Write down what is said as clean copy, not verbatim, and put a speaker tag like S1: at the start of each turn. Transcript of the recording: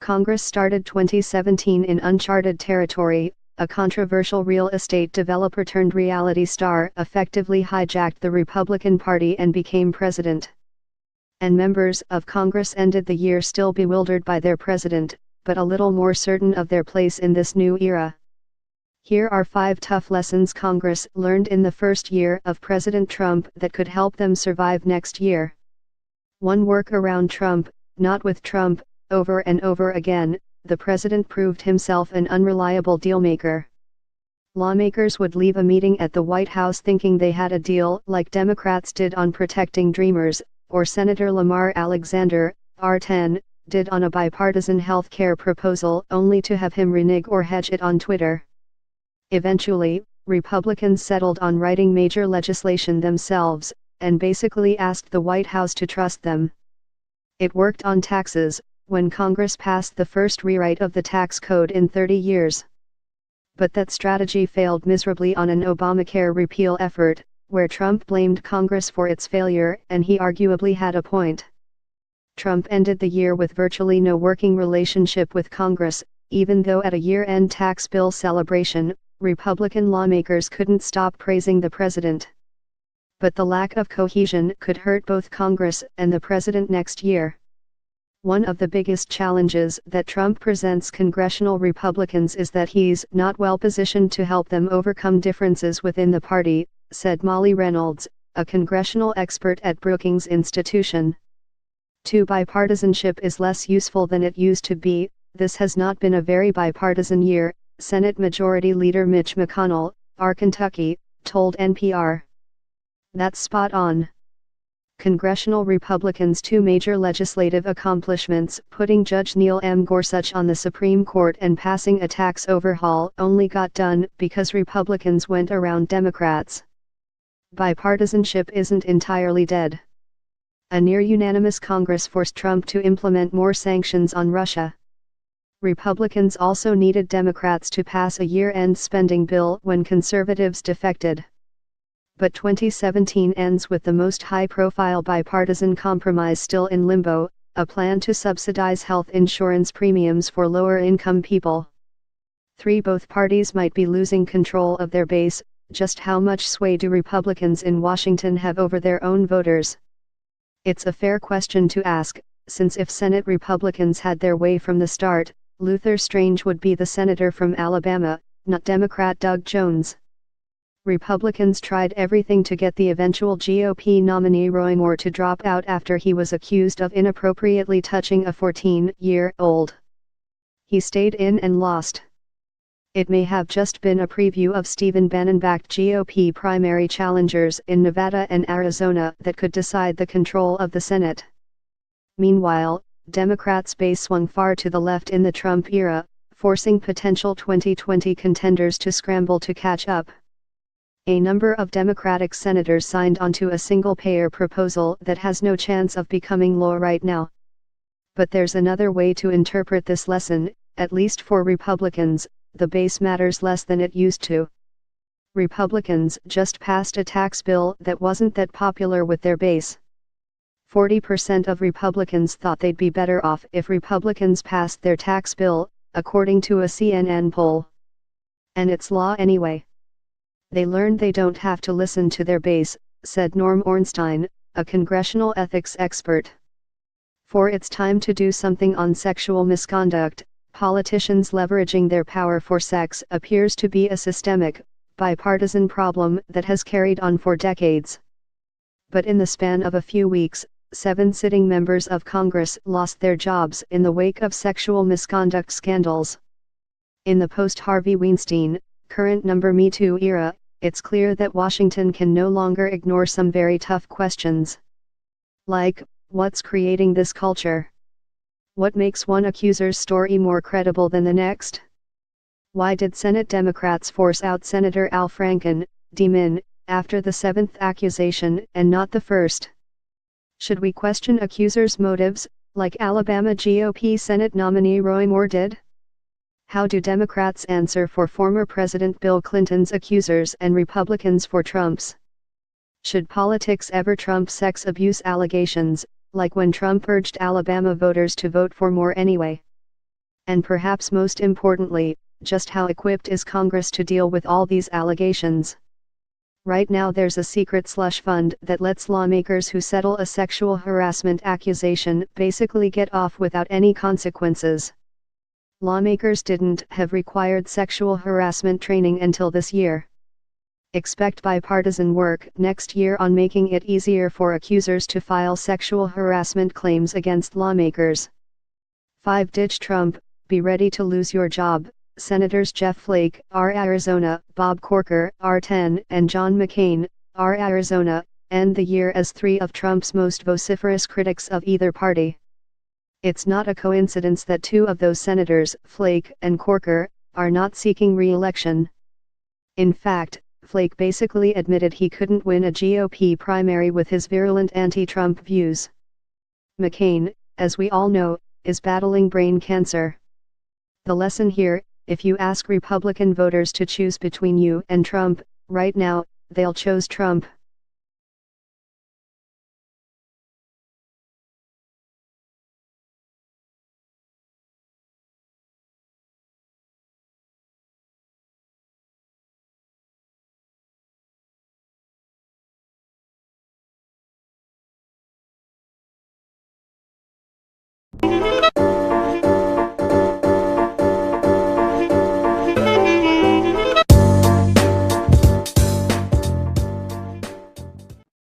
S1: Congress started 2017 in uncharted territory. A controversial real estate developer turned reality star effectively hijacked the Republican Party and became president. And members of Congress ended the year still bewildered by their president, but a little more certain of their place in this new era. Here are 5 tough lessons Congress learned in the first year of President Trump that could help them survive next year. 1. Work around Trump, not with Trump. Over and over again, the president proved himself an unreliable dealmaker. Lawmakers would leave a meeting at the White House thinking they had a deal, like Democrats did on protecting Dreamers, or Senator Lamar Alexander, R10, did on a bipartisan health care proposal, only to have him renege or hedge it on Twitter. Eventually, Republicans settled on writing major legislation themselves, and basically asked the White House to trust them. It worked on taxes, when Congress passed the first rewrite of the tax code in 30 years. But that strategy failed miserably on an Obamacare repeal effort, where Trump blamed Congress for its failure, and he arguably had a point. Trump ended the year with virtually no working relationship with Congress, even though at a year-end tax bill celebration, Republican lawmakers couldn't stop praising the president. But the lack of cohesion could hurt both Congress and the president next year. One of the biggest challenges that Trump presents congressional Republicans is that he's not well positioned to help them overcome differences within the party, said Molly Reynolds, a congressional expert at Brookings Institution. 2. Bipartisanship is less useful than it used to be. This has not been a very bipartisan year, Senate Majority Leader Mitch McConnell, Kentucky, told NPR. That's spot on. Congressional Republicans' 2 major legislative accomplishments, putting Judge Neil M. Gorsuch on the Supreme Court and passing a tax overhaul, only got done because Republicans went around Democrats. Bipartisanship isn't entirely dead. A near-unanimous Congress forced Trump to implement more sanctions on Russia. Republicans also needed Democrats to pass a year-end spending bill when conservatives defected. But 2017 ends with the most high-profile bipartisan compromise still in limbo, a plan to subsidize health insurance premiums for lower-income people. 3. Both parties might be losing control of their base. Just how much sway do Republicans in Washington have over their own voters? It's a fair question to ask, since if Senate Republicans had their way from the start, Luther Strange would be the senator from Alabama, not Democrat Doug Jones. Republicans tried everything to get the eventual GOP nominee Roy Moore to drop out after he was accused of inappropriately touching a 14-year-old. He stayed in and lost. It may have just been a preview of Stephen Bannon-backed GOP primary challengers in Nevada and Arizona that could decide the control of the Senate. Meanwhile, Democrats' base swung far to the left in the Trump era, forcing potential 2020 contenders to scramble to catch up. A number of Democratic senators signed onto a single-payer proposal that has no chance of becoming law right now. But there's another way to interpret this lesson. At least for Republicans, the base matters less than it used to. Republicans just passed a tax bill that wasn't that popular with their base. 40% of Republicans thought they'd be better off if Republicans passed their tax bill, according to a CNN poll. And it's law anyway. They learned they don't have to listen to their base, said Norm Ornstein, a congressional ethics expert. 4. It's time to do something on sexual misconduct. Politicians leveraging their power for sex appears to be a systemic, bipartisan problem that has carried on for decades. But in the span of a few weeks, 7 sitting members of Congress lost their jobs in the wake of sexual misconduct scandals. In the post-Harvey Weinstein, current Me Too era, it's clear that Washington can no longer ignore some very tough questions. Like, what's creating this culture? What makes one accuser's story more credible than the next? Why did Senate Democrats force out Senator Al Franken, D-Min, after the 7th accusation and not the first? Should we question accusers' motives, like Alabama GOP Senate nominee Roy Moore did? How do Democrats answer for former President Bill Clinton's accusers and Republicans for Trump's? Should politics ever trump sex abuse allegations, like when Trump urged Alabama voters to vote for Moore anyway? And perhaps most importantly, just how equipped is Congress to deal with all these allegations? Right now there's a secret slush fund that lets lawmakers who settle a sexual harassment accusation basically get off without any consequences. Lawmakers didn't have required sexual harassment training until this year. Expect bipartisan work next year on making it easier for accusers to file sexual harassment claims against lawmakers. 5. Ditch Trump, be ready to lose your job. Senators Jeff Flake, R. Arizona, Bob Corker, R10, and John McCain, R. Arizona, end the year as three of Trump's most vociferous critics of either party. It's not a coincidence that two of those senators, Flake and Corker, are not seeking re-election. In fact, Flake basically admitted he couldn't win a GOP primary with his virulent anti-Trump views. McCain, as we all know, is battling brain cancer. The lesson here, if you ask Republican voters to choose between you and Trump, right now, they'll choose Trump.